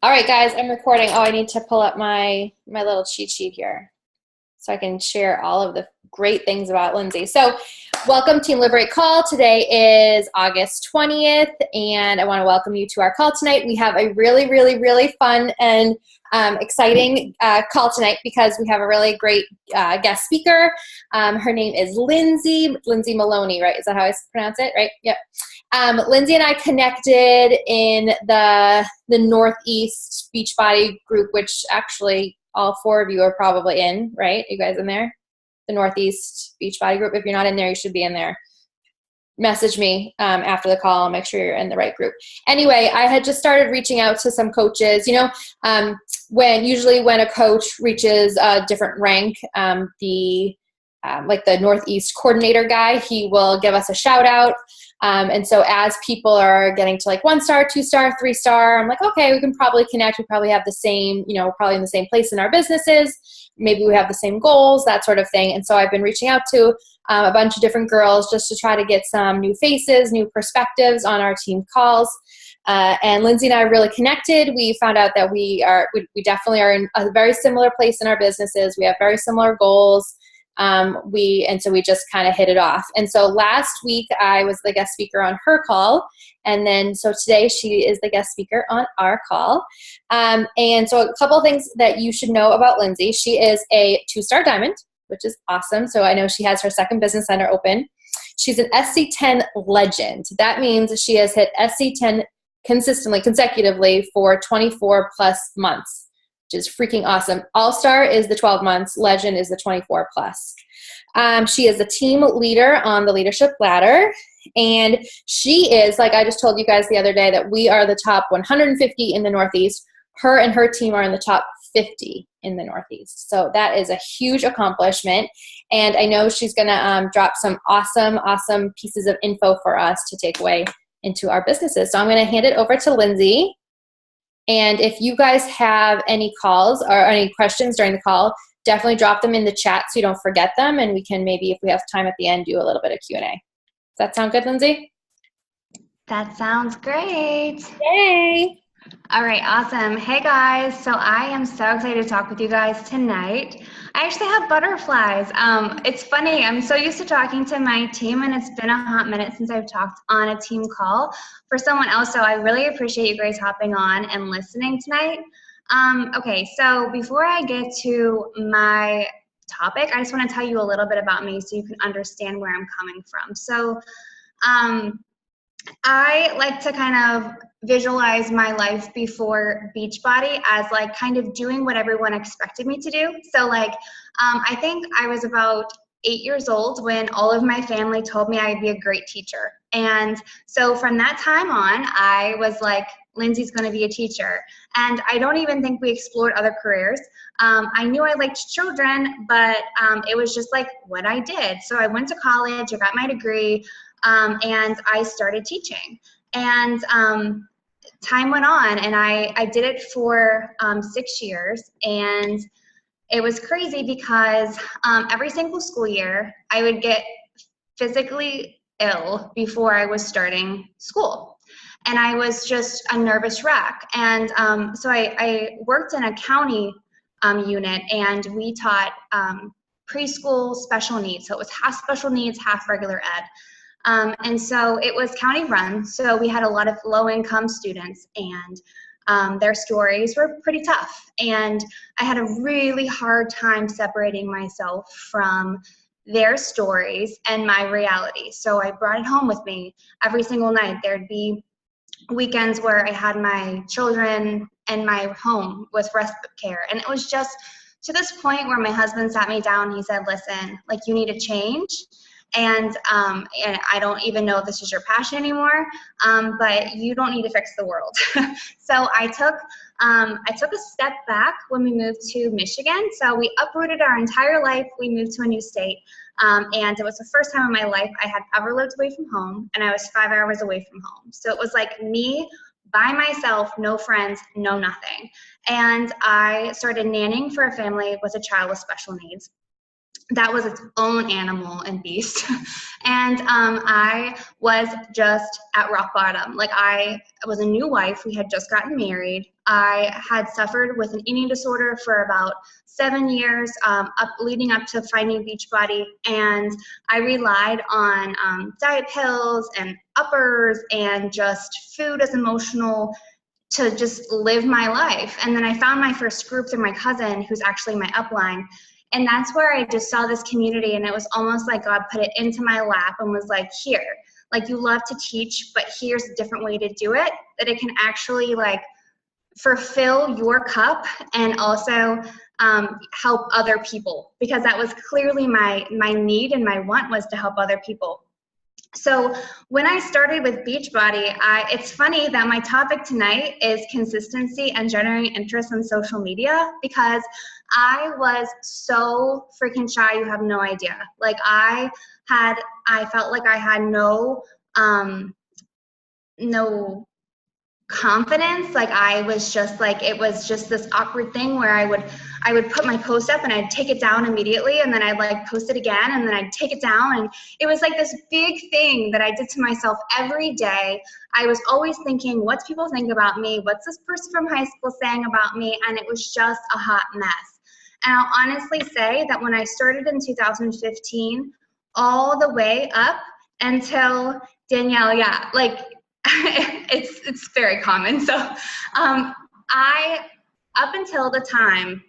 All right, guys, I'm recording. Oh, I need to pull up my little cheat sheet here so I can share all of the great things about Lindsay. So welcome to Liberate Call. Today is August 20th, and I want to welcome you to our call tonight. We have a really fun and exciting call tonight because we have a really great guest speaker. Her name is Lindsay Maloney, right? Is that how I pronounce it, right? Yep. Lindsay and I connected in the Northeast Beachbody group, which actually all four of you are probably in, right? You guys in there? The Northeast Beachbody group. If you're not in there, you should be in there. Message me after the call. I'll make sure you're in the right group. Anyway, I had just started reaching out to some coaches. You know, when a coach reaches a different rank, like the Northeast coordinator guy, he will give us a shout out. And so as people are getting to like 1-star, 2-star, 3-star, I'm like, okay, we can probably connect. We probably have the same, you know, we're probably in the same place in our businesses. Maybe we have the same goals, that sort of thing. And so I've been reaching out to a bunch of different girls just to try to get some new faces, new perspectives on our team calls. And Lindsay and I really connected. We found out that we definitely are in a very similar place in our businesses. We have very similar goals. And so we just kind of hit it off. And so last week I was the guest speaker on her call. And then, so today she is the guest speaker on our call. And so a couple of things that you should know about Lindsay. She is a 2-star diamond, which is awesome. So I know she has her second business center open. She's an SC10 legend. That means she has hit SC10 consecutively for 24 plus months. Is freaking awesome. All-star is the 12 months. Legend is the 24 plus. She is a team leader on the leadership ladder. And she is, like I just told you guys the other day, that we are the top 150 in the Northeast. Her and her team are in the top 50 in the Northeast. So that is a huge accomplishment. And I know she's going to drop some awesome pieces of info for us to take away into our businesses. So I'm going to hand it over to Lindsay. And if you guys have any calls or any questions during the call, definitely drop them in the chat so you don't forget them. And we can maybe, if we have time at the end, do a little bit of Q&A. Does that sound good, Lindsay? That sounds great. Yay. All right, awesome. Hey guys, so I am so excited to talk with you guys tonight. I actually have butterflies. It's funny, I'm so used to talking to my team and it's been a hot minute since I've talked on a team call for someone else, so I really appreciate you guys hopping on and listening tonight. Okay, so before I get to my topic, I just want to tell you a little bit about me so you can understand where I'm coming from. So I like to kind of visualize my life before Beachbody as like kind of doing what everyone expected me to do. So like, I think I was about 8 years old when all of my family told me I'd be a great teacher. And so from that time on, I was like, Lindsay's going to be a teacher. And I don't even think we explored other careers. I knew I liked children, but it was just like what I did. So I went to college, I got my degree, and I started teaching. And time went on, and I did it for 6 years, and it was crazy because every single school year I would get physically ill before I was starting school, and I was just a nervous wreck. And so I worked in a county unit, and we taught preschool special needs, so it was half special needs, half regular ed. And so it was county run, so we had a lot of low-income students, and their stories were pretty tough. And I had a really hard time separating myself from their stories and my reality. So I brought it home with me every single night. There'd be weekends where I had my children in my home with respite care. And it was just to this point where my husband sat me down and he said, listen, like, you need to change. And I don't even know if this is your passion anymore, but you don't need to fix the world. So I took a step back when we moved to Michigan. So we uprooted our entire life. We moved to a new state. And it was the first time in my life I had ever lived away from home, and I was 5 hours away from home. So it was like me by myself, no friends, no nothing. And I started nannying for a family with a child with special needs. that was its own animal and beast. And I was just at rock bottom. Like, I was a new wife. We had just gotten married. I had suffered with an eating disorder for about 7 years, leading up to finding Beachbody. And I relied on diet pills and uppers and just food as emotional to just live my life. And then I found my first group through my cousin, who's actually my upline. And that's where I just saw this community, and it was almost like God put it into my lap and was like, here, like, you love to teach, but here's a different way to do it, that it can actually like fulfill your cup and also help other people, because that was clearly my need and my want, was to help other people. So when I started with Beachbody, it's funny that my topic tonight is consistency and generating interest on social media, because I was so freaking shy, you have no idea. Like, I felt like I had no confidence. Like, I was just like, it was just this awkward thing where I would put my post up and I'd take it down immediately, and then I'd like post it again, and then I'd take it down, and it was like this big thing that I did to myself every day. I was always thinking, what's people think about me? What's this person from high school saying about me? And it was just a hot mess. And I'll honestly say that when I started in 2015, all the way up until Danielle, yeah, like, it's very common. So up until the time,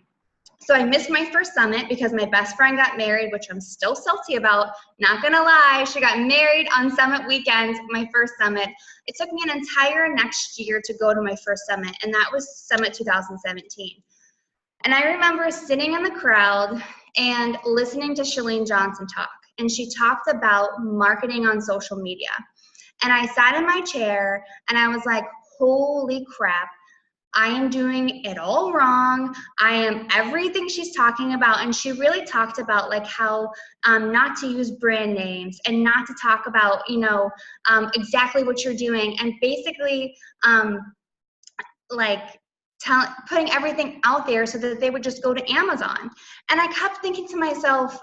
so I missed my first summit because my best friend got married, which I'm still salty about, not gonna lie. She got married on summit weekend, my first summit. It took me an entire next year to go to my first summit, and that was Summit 2017. And I remember sitting in the crowd and listening to Chalene Johnson talk, and she talked about marketing on social media. And I sat in my chair and I was like, holy crap, I am doing it all wrong. I am everything she's talking about. And she really talked about like how not to use brand names and not to talk about, exactly what you're doing. And basically putting everything out there so that they would just go to Amazon. And I kept thinking to myself,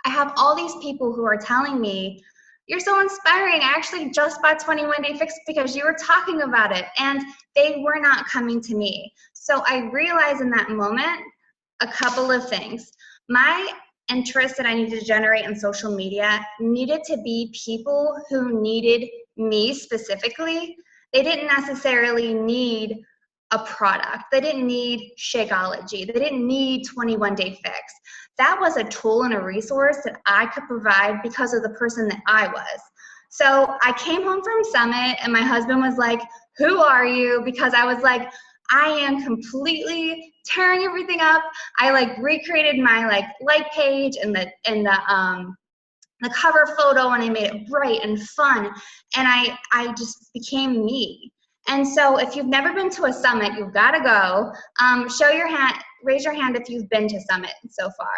I have all these people who are telling me, you're so inspiring. I actually just bought 21 Day Fix because you were talking about it, and they were not coming to me. So I realized in that moment a couple of things. My interest that I needed to generate on social media needed to be people who needed me specifically. They didn't necessarily need a product. They didn't need Shakeology. They didn't need 21 Day Fix. That was a tool and a resource that I could provide because of the person that I was. So I came home from Summit and my husband was like, who are you? Because I was like, I am completely tearing everything up. I recreated my like page and the cover photo, and I made it bright and fun. And I just became me. And so if you've never been to a summit, you've got to go. Show your hand, raise your hand if you've been to Summit so far.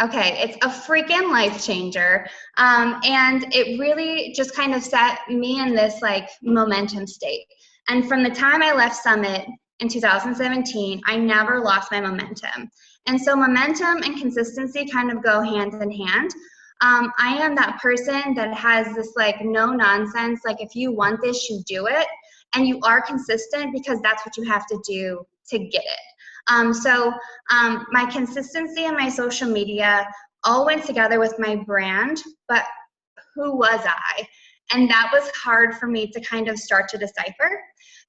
Okay, it's a freaking life changer. And it really just kind of set me in this momentum state. And from the time I left Summit in 2017, I never lost my momentum. And so momentum and consistency kind of go hand in hand. I am that person that has this no nonsense, if you want this, you do it, and you are consistent because that's what you have to do to get it. So my consistency and my social media all went together with my brand, but who was I? And that was hard for me to kind of start to decipher,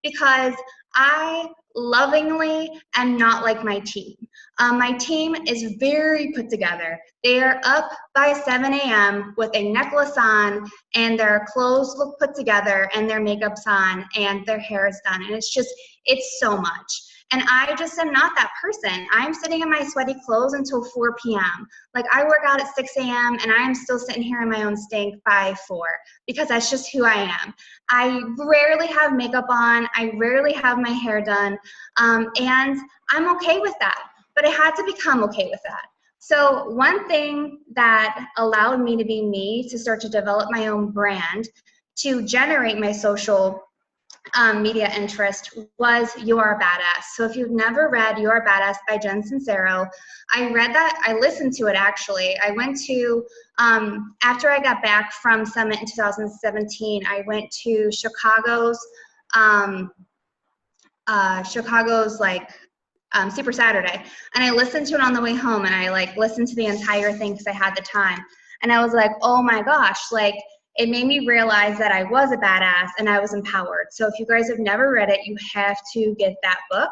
because I lovingly am not like my team. My team is very put together. They are up by 7 a.m. with a necklace on, and their clothes look put together, and their makeup's on, and their hair is done. And it's so much. And I just am not that person. I'm sitting in my sweaty clothes until 4 p.m. I work out at 6 a.m. and I am still sitting here in my own stink by 4, because that's just who I am. I rarely have makeup on. I rarely have my hair done. And I'm okay with that. But I had to become okay with that. So one thing that allowed me to be me, to start to develop my own brand, to generate my social media interest was You're a Badass. So if you've never read You're a Badass by Jen Sincero, I read that, I listened to it actually. I went to, after I got back from Summit in 2017, I went to Chicago's Super Saturday, and I listened to it on the way home, and I like listened to the entire thing because I had the time, and I was like, oh my gosh, like it made me realize that I was a badass and I was empowered. So if you guys have never read it, you have to get that book,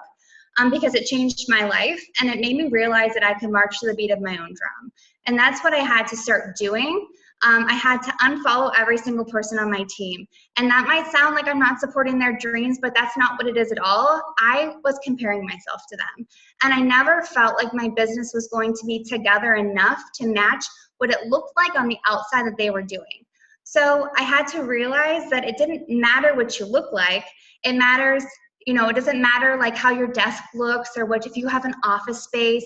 because it changed my life and it made me realize that I could march to the beat of my own drum. And that's what I had to start doing. I had to unfollow every single person on my team. And that might sound like I'm not supporting their dreams, but that's not what it is at all. I was comparing myself to them. And I never felt like my business was going to be together enough to match what it looked like on the outside that they were doing. So I had to realize that it didn't matter what you look like. It matters, you know, it doesn't matter like how your desk looks or what, if you have an office space.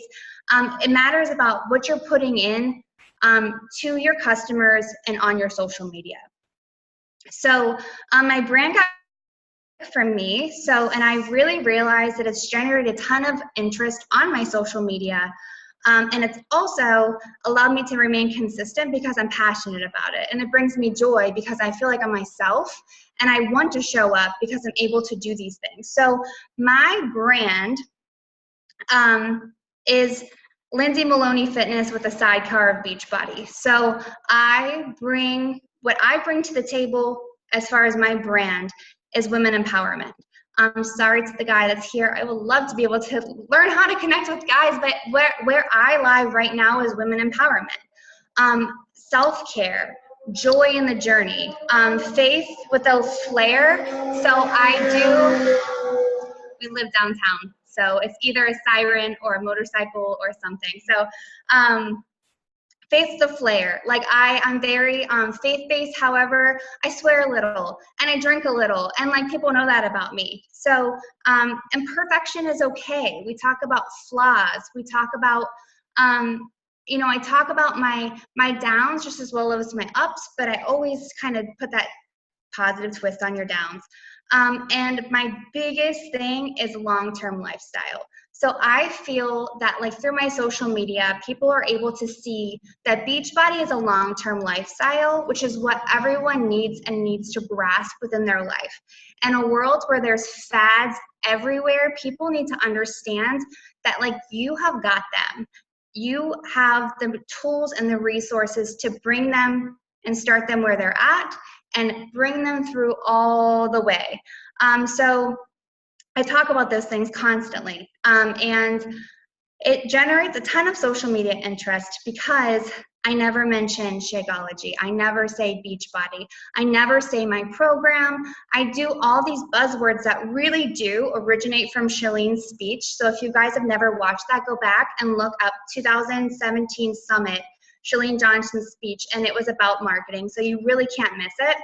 It matters about what you're putting in to your customers and on your social media. So my brand got from me. So, and I really realized that it's generated a ton of interest on my social media. And it's also allowed me to remain consistent because I'm passionate about it. And it brings me joy because I feel like I'm myself and I want to show up because I'm able to do these things. So my brand is Lindsay Maloney Fitness with a sidecar of Beachbody. So what I bring to the table as far as my brand is women empowerment. I'm sorry to the guy that's here. I would love to be able to learn how to connect with guys, but where I lie right now is women empowerment. Self-care, joy in the journey, faith with a flair. So we live downtown. So it's either a siren or a motorcycle or something. So faith's the flair. Like I'm very faith-based. However, I swear a little and I drink a little, and like people know that about me. So imperfection is okay. We talk about flaws. We talk about you know, I talk about my downs just as well as my ups, but I always kind of put that positive twist on your downs. And my biggest thing is long-term lifestyle. So I feel that like through my social media, people are able to see that Beachbody is a long-term lifestyle, which is what everyone needs and needs to grasp within their life. In a world where there's fads everywhere, people need to understand that like you have got them. You have the tools and the resources to bring them and start them where they're at and bring them through all the way. So I talk about those things constantly. And it generates a ton of social media interest because I never mention Shakeology. I never say Beachbody. I never say my program. I do all these buzzwords that really do originate from Shalene's speech. So if you guys have never watched that, go back and look up 2017 Summit, Shalene Johnson's speech, and it was about marketing. So you really can't miss it.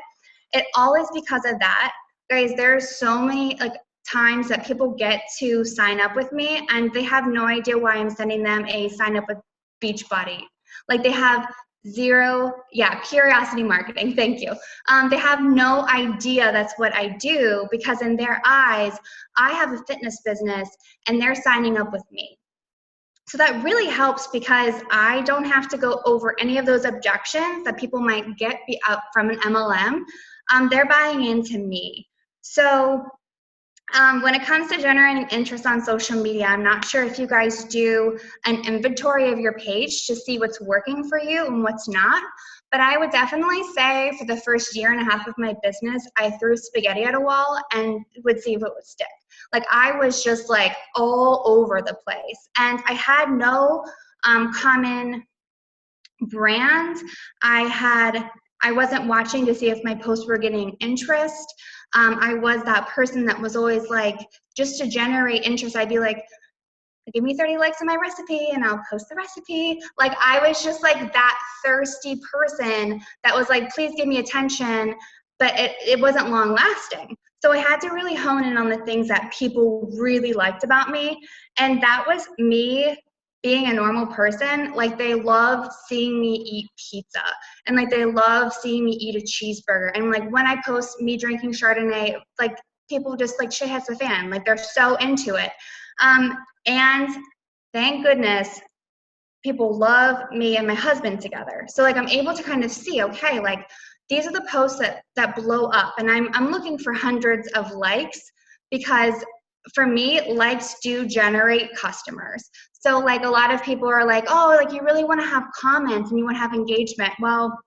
It always because of that. Guys, there's so many like times that people get to sign up with me and they have no idea why I'm sending them a sign up with Beachbody. Like they have zero, curiosity marketing, thank you. They have no idea that's what I do because in their eyes, I have a fitness business and they're signing up with me. So that really helps because I don't have to go over any of those objections that people might get up from an MLM. They're buying into me. So when it comes to generating interest on social media, I'm not sure if you guys do an inventory of your page to see what's working for you and what's not. But I would definitely say for the first year and a half of my business, I threw spaghetti at a wall and would see if it would stick. Like I was just like all over the place. And I had no common brand. I wasn't watching to see if my posts were getting interest. I was that person that was always like, just to generate interest, I'd be like, give me 30 likes on my recipe and I'll post the recipe. Like I was just like that thirsty person that was like, please give me attention, but it wasn't long lasting. So I had to really hone in on the things that people really liked about me. And that was me being a normal person. Like they love seeing me eat pizza and like they love seeing me eat a cheeseburger. And like when I post me drinking Chardonnay, like people just like shit hits the fan. Like they're so into it. And thank goodness people love me and my husband together. So like I'm able to kind of see, okay, like these are the posts that blow up, and I'm looking for hundreds of likes, because for me, likes do generate customers. So like a lot of people are like, oh, like you really want to have comments and you want to have engagement. Well,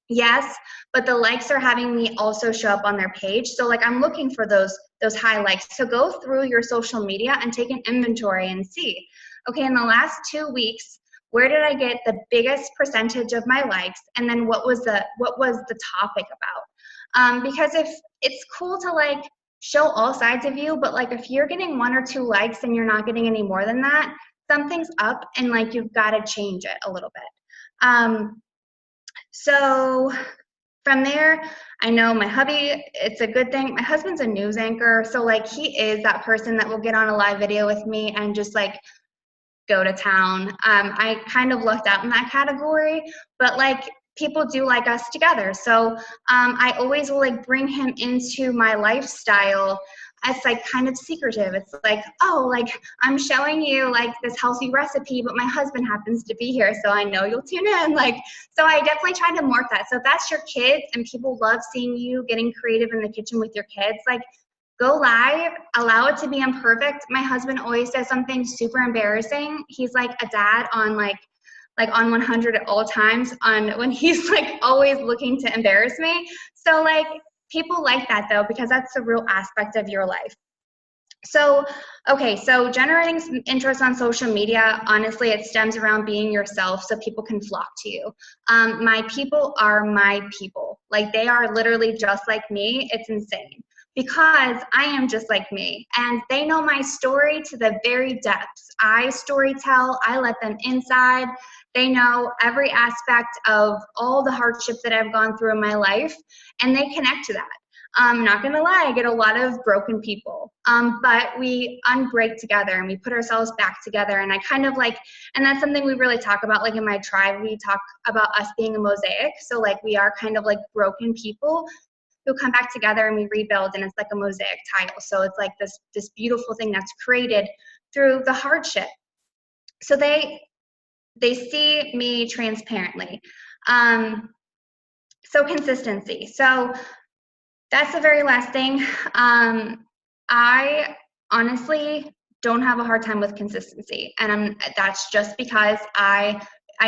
yes, but the likes are having me also show up on their page. So like I'm looking for those high likes. So go through your social media and take an inventory and see, okay, in the last 2 weeks, where did I get the biggest percentage of my likes? And then what was the topic about? Because if it's cool to like show all sides of you, but like if you're getting 1 or 2 likes and you're not getting any more than that, something's up, and like you've got to change it a little bit. So from there, I know my hubby, it's a good thing. My husband's a news anchor, so like he is that person that will get on a live video with me and just like go to town. I kind of lucked out in that category, but like people do like us together. So I always will like bring him into my lifestyle. It's like kind of secretive. It's like, oh, like I'm showing you like this healthy recipe, but my husband happens to be here, so I know you'll tune in. Like, so I definitely try to morph that. So if that's your kids and people love seeing you getting creative in the kitchen with your kids, like go live, allow it to be imperfect. My husband always does something super embarrassing. He's like a dad on like on 100 at all times, on when he's like always looking to embarrass me. So like people like that though, because that's a real aspect of your life. So, okay, so generating some interest on social media, honestly, it stems around being yourself so people can flock to you. My people are my people. Like they are literally just like me. It's insane, because I am just like me, and they know my story to the very depths. I story tell, I let them inside. They know every aspect of all the hardships that I've gone through in my life, and they connect to that. I'm not gonna lie, I get a lot of broken people, but we unbreak together and we put ourselves back together. And I kind of like, and that's something we really talk about, like in my tribe, we talk about us being a mosaic. So like we are kind of like broken people who come back together and we rebuild, and it's like a mosaic tile. So it's like this beautiful thing that's created through the hardship. So they see me transparently. So consistency. So that's the very last thing. I honestly don't have a hard time with consistency, and that's just because I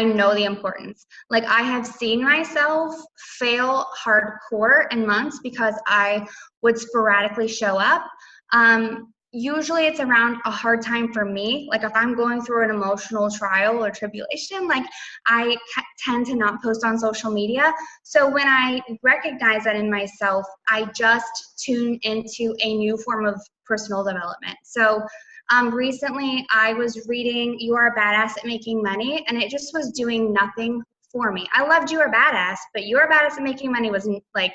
know the importance. Like I have seen myself fail hardcore in months because I would sporadically show up. Usually it's around a hard time for me. Like if I'm going through an emotional trial or tribulation, like I tend to not post on social media. So when I recognize that in myself, I just tune into a new form of personal development. So recently I was reading You Are a Badass at Making Money, and it just was doing nothing for me. I loved You Are Badass, but You Are Badass at Making Money was like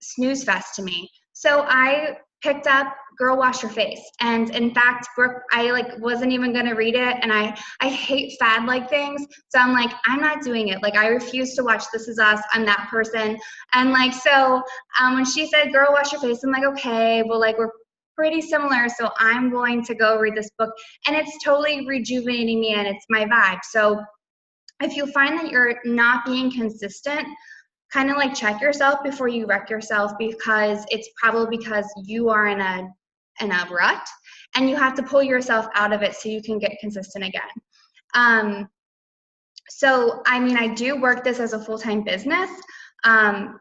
snooze fest to me. So I picked up Girl Wash Your Face. And in fact, Brooke, I like wasn't even gonna read it, and I hate fad like things. So I'm like, I'm not doing it. Like I refuse to watch This Is Us. I'm that person. And like, so when she said Girl Wash Your Face, I'm like, okay, well like we're pretty similar, so I'm going to go read this book. And it's totally rejuvenating me, and it's my vibe. So if you find that you're not being consistent, kind of like check yourself before you wreck yourself, because it's probably because you are in a rut, and you have to pull yourself out of it so you can get consistent again. So I mean, I do work this as a full-time business. I'm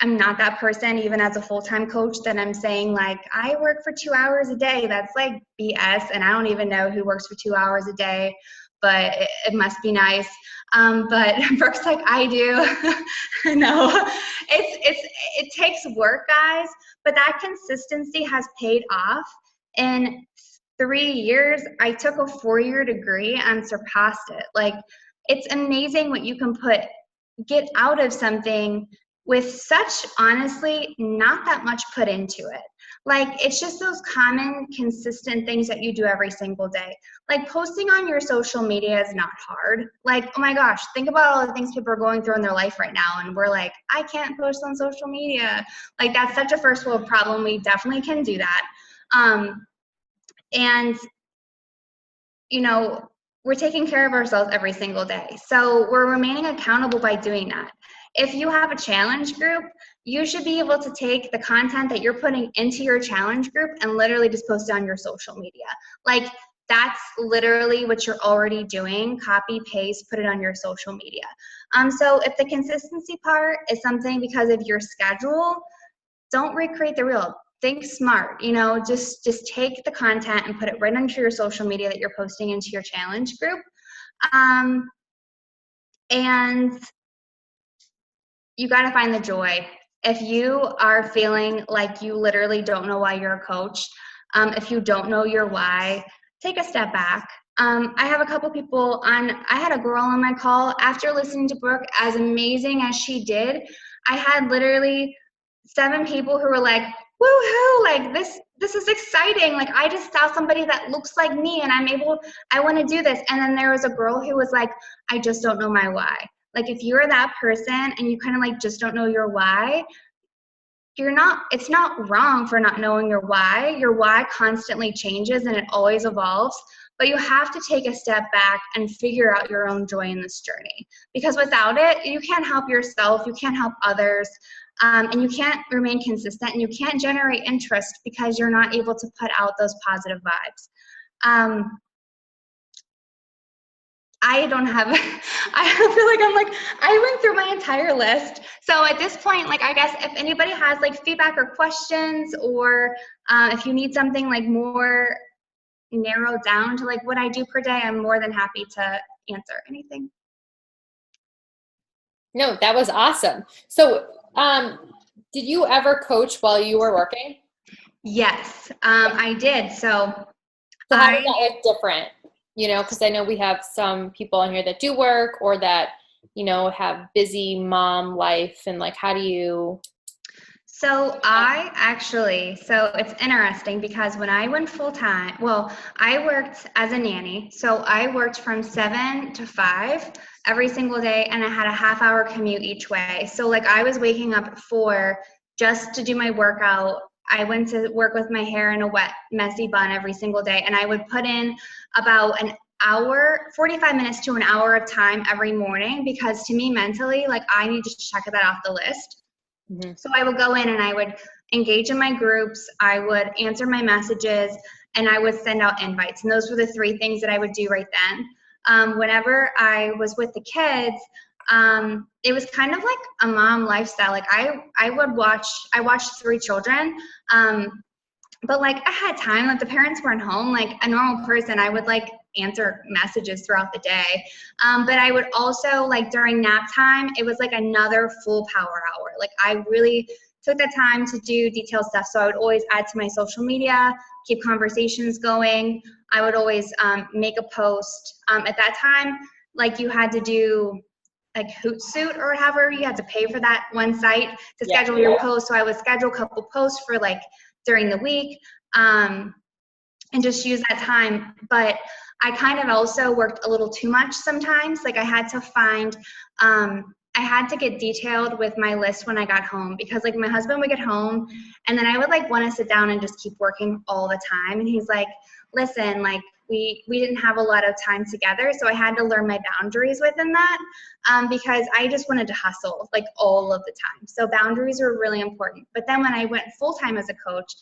not that person, even as a full-time coach, that I'm saying like I work for 2 hours a day. That's like BS, and I don't even know who works for 2 hours a day, but it must be nice. But Brooke's like, I do. No, it takes work, guys, but that consistency has paid off. In 3 years, I took a 4-year degree and surpassed it. Like, it's amazing what you can get out of something with such, honestly, not that much put into it. Like, it's just those common, consistent things that you do every single day. Like, posting on your social media is not hard. Like, oh my gosh, think about all the things people are going through in their life right now. And we're like, I can't post on social media. Like, that's such a first world problem. We definitely can do that. And, you know, we're taking care of ourselves every single day. So we're remaining accountable by doing that. If you have a challenge group, you should be able to take the content that you're putting into your challenge group and literally just post it on your social media. Like, that's literally what you're already doing. Copy, paste, put it on your social media. So if the consistency part is something because of your schedule, don't recreate the reel. Think smart, you know, just take the content and put it right onto your social media that you're posting into your challenge group. And you got to find the joy. If you are feeling like you literally don't know why you're a coach, if you don't know your why, take a step back. I have a couple people I had a girl on my call after listening to Brooke, as amazing as she did. I had literally 7 people who were like, woohoo, like this is exciting. Like, I just saw somebody that looks like me and I want to do this. And then there was a girl who was like, I just don't know my why. Like, if you're that person and you kind of like just don't know your why, it's not wrong for not knowing your why. Your why constantly changes and it always evolves, but you have to take a step back and figure out your own joy in this journey. Because without it, you can't help yourself, you can't help others, and you can't remain consistent, and you can't generate interest because you're not able to put out those positive vibes. I don't have, I feel like I went through my entire list. So at this point, like, I guess if anybody has like feedback or questions, or if you need something like more narrowed down to like what I do per day, I'm more than happy to answer anything. No, that was awesome. So, did you ever coach while you were working? Yes, I did. So how does that look different? You know, because I know we have some people on here that do work or that, you know, have busy mom life, and like, how do you? So it's interesting because when I went full time, well, I worked as a nanny. So I worked from 7 to 5 every single day, and I had a half-hour commute each way. So like, I was waking up at 4 just to do my workout. I went to work with my hair in a wet, messy bun every single day, and I would put in about an hour, 45 minutes to an hour of time every morning, because to me mentally, like, I need to check that off the list. Mm-hmm. So I would go in and I would engage in my groups, I would answer my messages, and I would send out invites. And those were the 3 things that I would do right then. Whenever I was with the kids, it was kind of like a mom lifestyle. Like, I watched 3 children, but like, I had time. Like, the parents weren't home. Like a normal person, I would like answer messages throughout the day. But I would also, like, during nap time, it was like another full power hour. Like, I really took the time to do detailed stuff. So I would always add to my social media, keep conversations going. I would always make a post. At that time, like, you had to do like Hootsuite or whatever. You had to pay for that one site to schedule your post. So I would schedule a couple posts for like during the week, and just use that time. But I kind of also worked a little too much sometimes. Like, I had to get detailed with my list when I got home, because like, my husband would get home and then I would like want to sit down and just keep working all the time. And he's like, listen, like, we didn't have a lot of time together. So I had to learn my boundaries within that, because I just wanted to hustle like all of the time. So boundaries were really important. But then when I went full-time as a coach,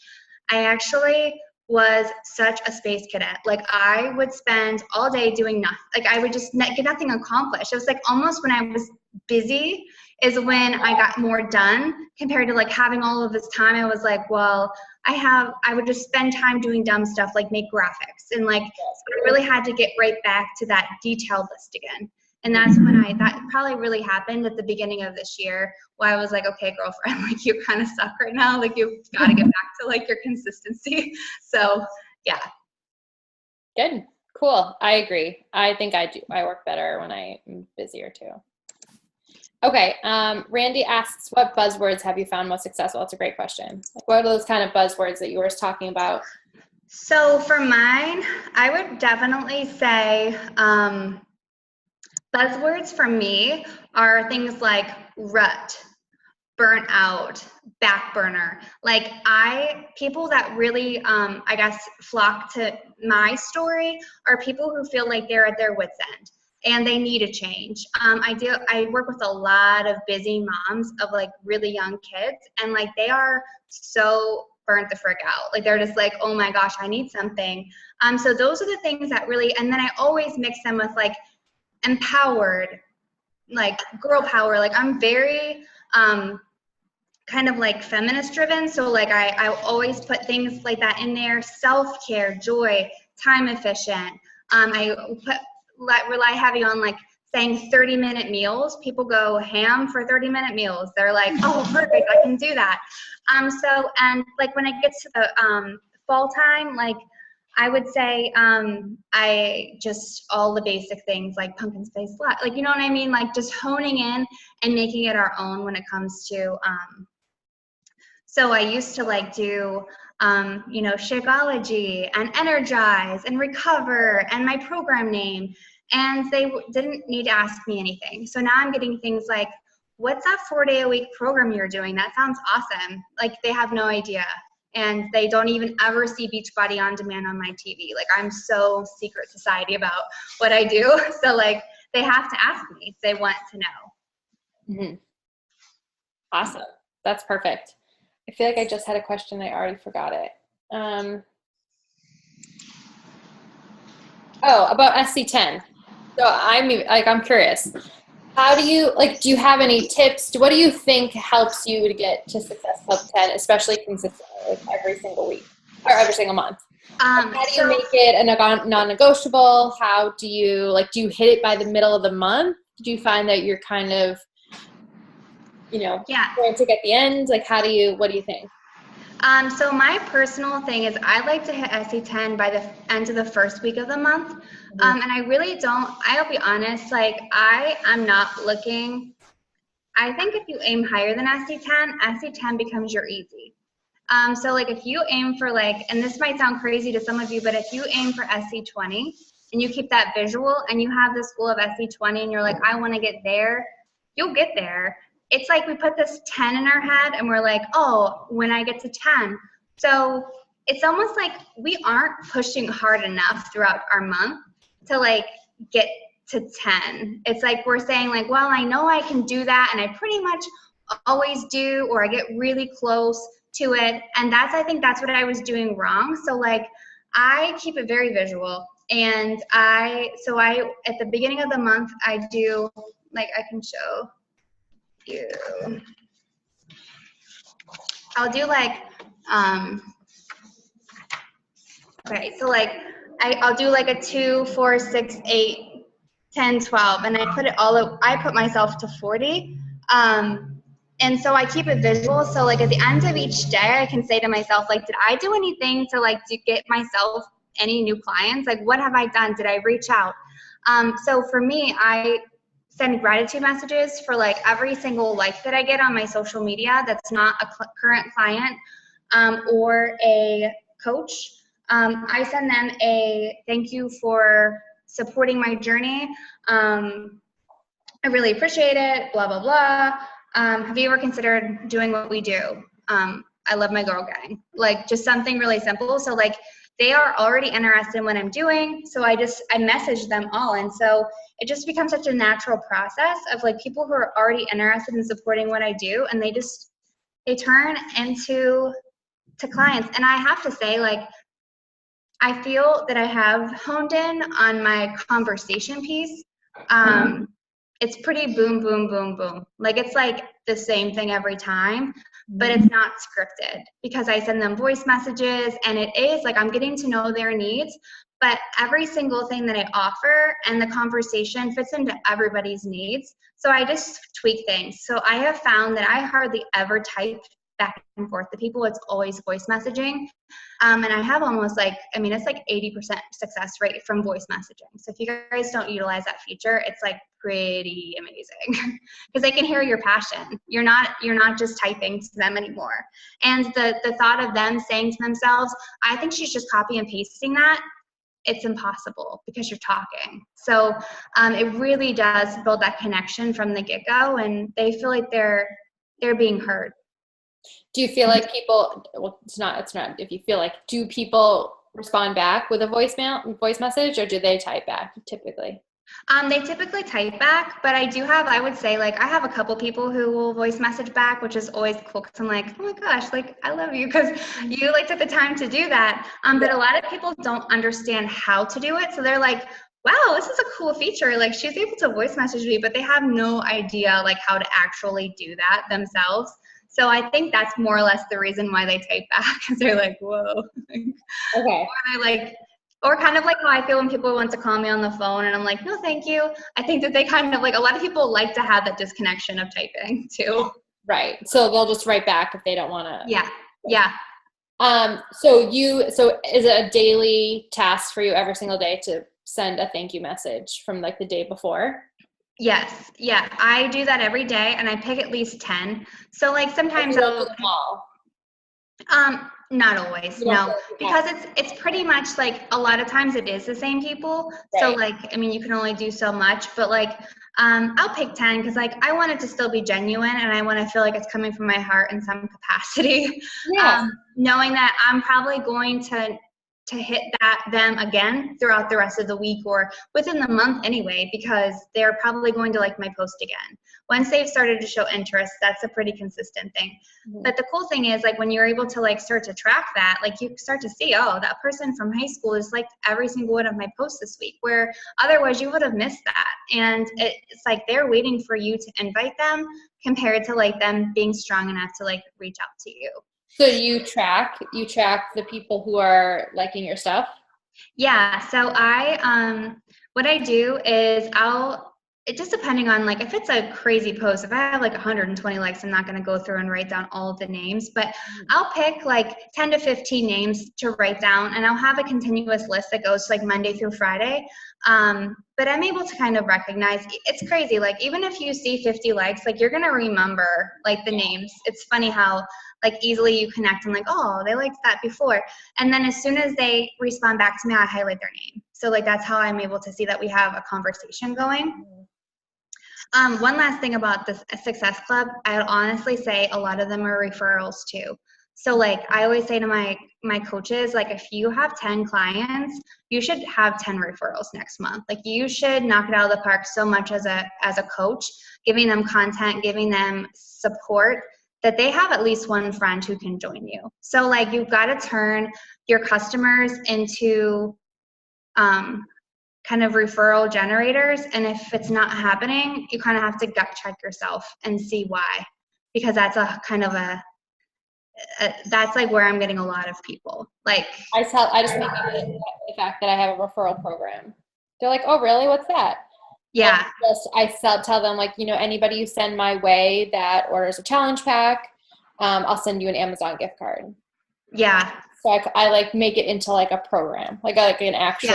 I actually was such a space cadet. Like, I would spend all day doing nothing. Like, I would just get nothing accomplished. It was like almost when I was busy is when I got more done, compared to like having all of this time. I was like, well, I would just spend time doing dumb stuff, like make graphics. And like, I really had to get right back to that detailed list again. And that's when that probably really happened at the beginning of this year, where I was like, okay, girlfriend, like, you kind of suck right now. Like, you've got to get back to like your consistency. So yeah. Good. Cool. I agree. I think I work better when I'm busier too. Okay. Randy asks, what buzzwords have you found most successful? That's a great question. Like, what are those kind of buzzwords that you were talking about? So for mine, I would definitely say buzzwords for me are things like rut, burnt out, back burner. Like people that really, I guess, flock to my story are people who feel like they're at their wit's end and they need a change. I work with a lot of busy moms of like really young kids, and like they are so burnt the frick out. Like they're just like, oh my gosh, I need something. So those are the things that really, and then I always mix them with like empowered, like girl power. Like I'm very, kind of like feminist driven. So like I always put things like that in there. Self-care, joy, time efficient. Rely heavy on like saying 30-minute meals. People go ham for 30-minute meals. They're like, oh, perfect, I can do that. And like when it gets to the fall time, like I would say I just all the basic things like pumpkin spice latte, like, you know what I mean? Like just honing in and making it our own when it comes to so I used to like do, Shakeology and Energize and Recover and my program name, and they didn't need to ask me anything. So now I'm getting things like, what's that 4-day-a-week program you're doing? That sounds awesome. Like they have no idea. And they don't even ever see Beachbody On Demand on my TV. Like I'm so secret society about what I do. So like they have to ask me if they want to know. Mm-hmm. Awesome. That's perfect. I feel like I just had a question. I already forgot it. About SC10. So I'm curious. How do you, do you have any tips? What do you think helps you to get to Success Club 10, especially consistently, like every single week or every single month? How do you make it a non-negotiable? How do you, do you hit it by the middle of the month? Do you find that you're kind of, frantic at the end? Like, what do you think? So my personal thing is I like to hit SC10 by the end of the first week of the month. And I really don't, I'll be honest, like I'm not looking, I think if you aim higher than SC10 becomes your easy. So like if you aim for and this might sound crazy to some of you, but if you aim for SC20 and you keep that visual and you have this goal of SC20 and you're like, I want to get there, you'll get there. It's like we put this 10 in our head and we're like, oh, when I get to 10. So it's almost like we aren't pushing hard enough throughout our month to get to 10. It's like we're saying well, I know I can do that and I pretty much always do, or I get really close to it. And I think that's what I was doing wrong. So I keep it very visual. And at the beginning of the month, I do, I can show you. I'll do okay, so I'll do a 2, 4, 6, 8, 10, 12, and I put it I put myself to 40. And so I keep it visual. So at the end of each day, I can say to myself, did I do anything to get myself any new clients? What have I done? Did I reach out? So for me, I send gratitude messages for every single like that I get on my social media that's not a current client or a coach. I send them a thank you for supporting my journey. I really appreciate it, blah, blah, blah. Have you ever considered doing what we do? I love my girl gang. Just something really simple. So they are already interested in what I'm doing. So I message them all. And so it just becomes such a natural process of people who are already interested in supporting what I do. And they turn into clients. And I have to say, I feel that I have honed in on my conversation piece. It's pretty boom, boom, boom, boom. It's the same thing every time, but it's not scripted because I send them voice messages and it is I'm getting to know their needs, but every single thing that I offer and the conversation fits into everybody's needs. So I just tweak things. So I have found that I hardly ever type back and forth to people. It's always voice messaging. And I have almost it's 80% success rate from voice messaging. So if you guys don't utilize that feature, it's pretty amazing because they can hear your passion. You're not just typing to them anymore. And the thought of them saying to themselves, I think she's just copy and pasting that, it's impossible because you're talking. So it really does build that connection from the get-go, and they feel like they're being heard. Do you feel like people, well, it's not if you feel like, do people respond back with a voice message, or do they type back typically? They typically type back, but I would say, like, I have a couple people who will voice message back, which is always cool because I'm like, oh my gosh, like, I love you because you like took the time to do that. But a lot of people don't understand how to do it. So they're like, wow, this is a cool feature. Like, she's able to voice message me, but they have no idea like how to actually do that themselves. So I think that's more or less the reason why they type back, because they're like, whoa. Okay. Or they're like, or kind of like how I feel when people want to call me on the phone and I'm like, no, thank you. I think that they kind of like, a lot of people like to have that disconnection of typing too. Right. So they'll just write back if they don't want to. Yeah. Yeah. So is it a daily task for you every single day to send a thank you message from like the day before? Yes. Yeah. I do that every day and I pick at least 10. So like sometimes I'll do them all. Not always, no, because it's pretty much like a lot of times it is the same people. Right. So like, I mean, you can only do so much, but like, I'll pick 10 because like I want it to still be genuine and I want to feel like it's coming from my heart in some capacity. Yeah. Knowing that I'm probably going to hit them again throughout the rest of the week or within the month anyway, because they're probably going to like my post again. Once they've started to show interest, that's a pretty consistent thing. Mm-hmm. But the cool thing is like when you're able to like start to track that, like you start to see, oh, that person from high school is like every single one of my posts this week, where otherwise you would have missed that. And it's like they're waiting for you to invite them compared to like them being strong enough to like reach out to you. So you track the people who are liking your stuff? Yeah. So what I do is it just depending on like, if it's a crazy post, if I have like 120 likes, I'm not going to go through and write down all of the names, but I'll pick like 10 to 15 names to write down and I'll have a continuous list that goes like Monday through Friday. But I'm able to kind of recognize, it's crazy. Like even if you see 50 likes, like you're going to remember like the names. It's funny how like easily you connect and like, oh, they liked that before. And then as soon as they respond back to me, I highlight their name. So like, that's how I'm able to see that we have a conversation going. One last thing about this Success Club, I would honestly say a lot of them are referrals too. So like I always say to my coaches, like if you have 10 clients, you should have 10 referrals next month. Like you should knock it out of the park so much as a coach, giving them content, giving them support, that they have at least one friend who can join you. So like you've got to turn your customers into kind of referral generators. And if it's not happening, you kind of have to gut check yourself and see why, because that's a kind of that's like where I'm getting a lot of people. Like I just think of the fact that I have a referral program. They're like, oh really? What's that? Yeah. I tell them like, anybody you send my way that orders a challenge pack, I'll send you an Amazon gift card. Yeah. So I like make it into like a program, like an actual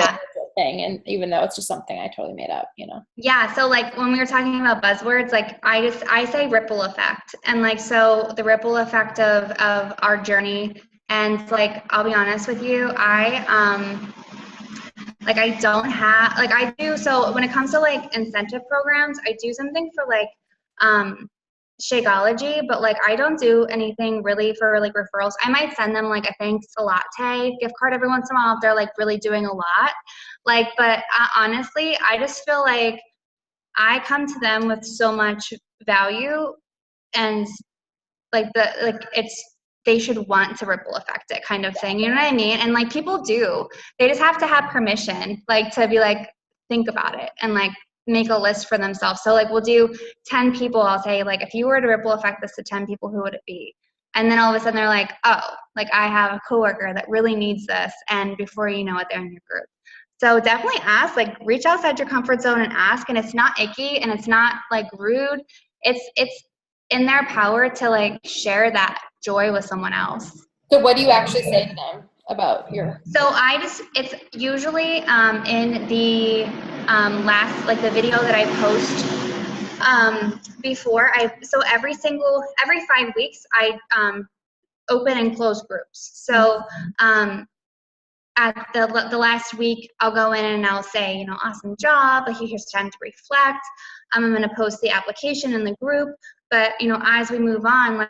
thing. And even though it's just something I totally made up, Yeah. So like when we were talking about buzzwords, like I say ripple effect, and like, so the ripple effect of our journey. And like, I'll be honest with you, I don't have, like I do, so when it comes to like incentive programs, I do something for like Shakeology, but like I don't do anything really for like referrals. I might send them like a thanks a latte gift card every once in a while if they're like really doing a lot. Like, but honestly, I just feel like I come to them with so much value, and like they should want to ripple effect it kind of thing. You know what I mean? And like people do, they just have to have permission, like to be like, think about it and like make a list for themselves. So like we'll do 10 people. I'll say like, if you were to ripple effect this to 10 people, who would it be? And then all of a sudden they're like, oh, like I have a coworker that really needs this. And before you know it, they're in your group. So definitely ask, like reach outside your comfort zone and ask. And it's not icky and it's not like rude. It's in their power to like share that joy with someone else. So what do you actually say to them about your? So it's usually in the last, the video that I post before so every 5 weeks I open and close groups. So at the last week, I'll go in and I'll say, awesome job, here's time to reflect. I'm going to post the application in the group, but as we move on,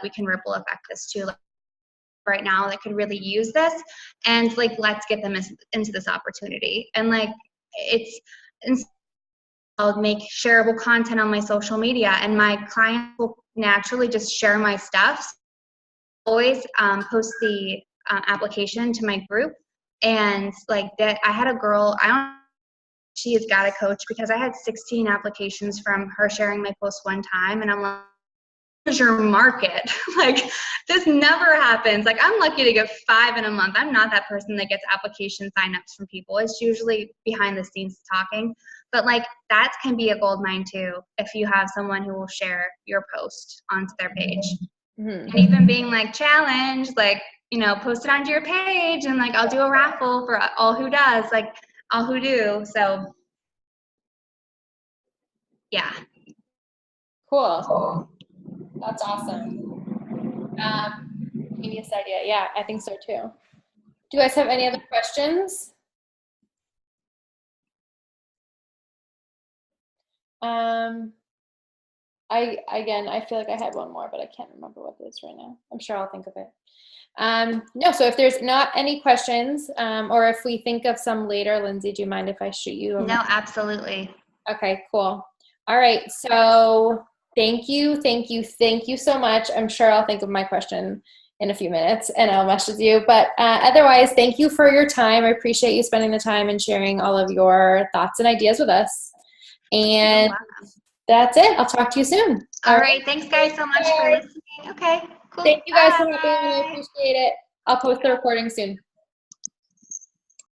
we can ripple effect this too. Right now that could really use this, and let's get them into this opportunity. And I'll make shareable content on my social media, and my clients will naturally just share my stuff. Always post the application to my group, and that I had a girl, she has got a coach, because I had 16 applications from her sharing my post one time, and I'm like, where's your market? This never happens. I'm lucky to get 5 in a month. I'm not that person that gets application signups from people. It's usually behind the scenes talking, but that can be a gold mine too, if you have someone who will share your post onto their page. And even being challenge, post it onto your page, and I'll do a raffle for all who does, all who do. So yeah. Cool. That's awesome. Genius idea. Yeah, I think so too. Do you guys have any other questions? I feel like I had one more, but I can't remember what it is right now. I'm sure I'll think of it. No, so if there's not any questions, or if we think of some later, Lindsay, do you mind if I shoot you? No, absolutely. Okay, cool. All right, so thank you so much. I'm sure I'll think of my question in a few minutes and I'll message you. But otherwise, thank you for your time. I appreciate you spending the time and sharing all of your thoughts and ideas with us. And that's it. I'll talk to you soon. All right. Thanks, guys, so much for listening. Okay, cool. Thank you guys for helping me. I appreciate it. I'll post the recording soon.